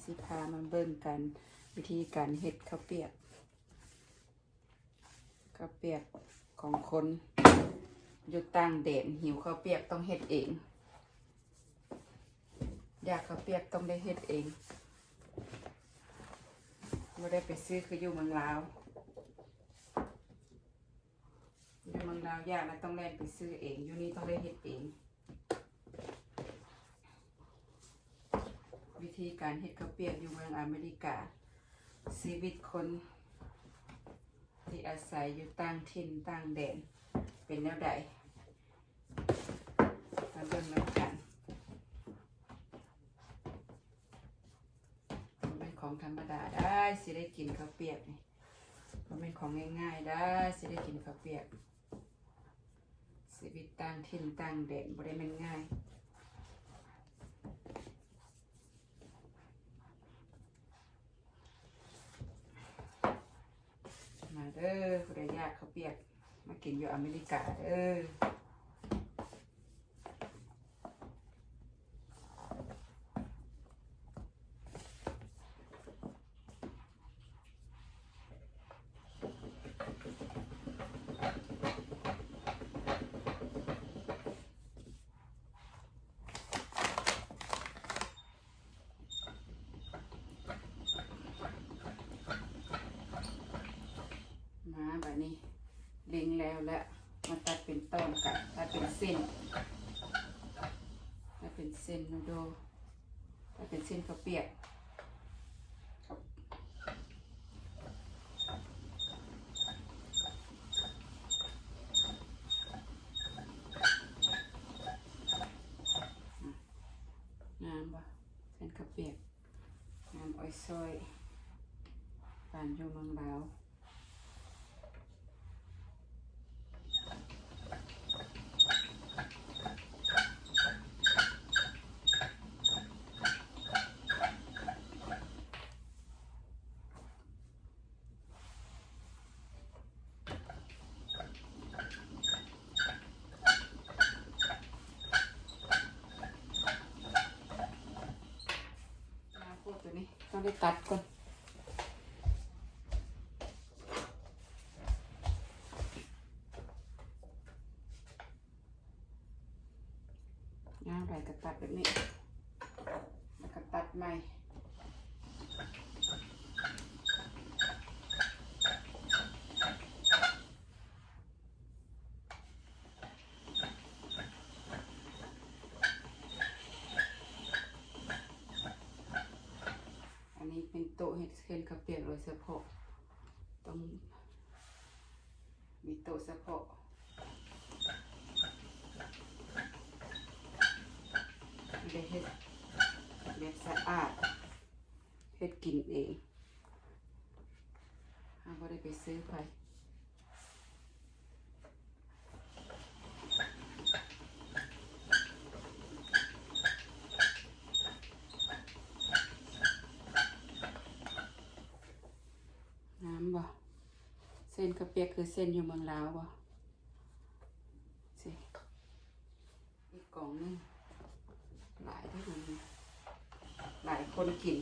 สิพามาเบิ่งกันวิธีการเฮ็ดข้าวเปียกของคนอยู่ต่างแดนหิวข้าวเปียกต้องเฮ็ดเองอยากข้าวเปียกต้องได้เฮ็ดเองไม่ได้ไปซื้อคืออยู่เมืองลาวอยากนะต้องแล่นไปซื้อเองอยู่นี่ต้องได้เฮ็ดเองวิธีการเฮ็ดข้าวเปียกอยู่เมืองอเมริกาชีวิตคนที่อาศัยอยู่ต่างถิ่นต่างแดนเป็นแนวใดมาเบิ่งนำกันมันเป็นของธรรมดาได้สิได้กินข้าวเปียกนี่มันเป็นของง่ายๆได้สิได้กินข้าวเปียกชีวิตต่างถิ่นต่างแดนบ่ได้แม่นง่ายมาเด้อผู้ใดอยากข้าวเปียกมากินอยู่อเมริกาเด้อมาแบบนี้เล็งแล้วและมาตัดเป็นต้นกันตัดเป็นเส้นนูโดตัดเป็นเส้นข้าวเปียกงามบ่เส้นข้าวเปียกงามอ้อยซอยบ้านอยู่เมืองลาวตัวนี้ต้องได้ตัดก่อนงาใบกระตัดแบบนี้แล้วก็ตัดใหม่เป็นโต๊ะเห็ดข้าวเปียกโดยเฉพาะต้องมีโต๊ะเฉพาะได้เห็ดแบบสะอาดเห็ดกินเองไม่ได้ไปซื้อไปบ่เส้นข้าวเปียกคือเส้นอยู่เมืองลาวบ่สิอีกกล่องนึงหลายเท่านั้นหลายคนกิน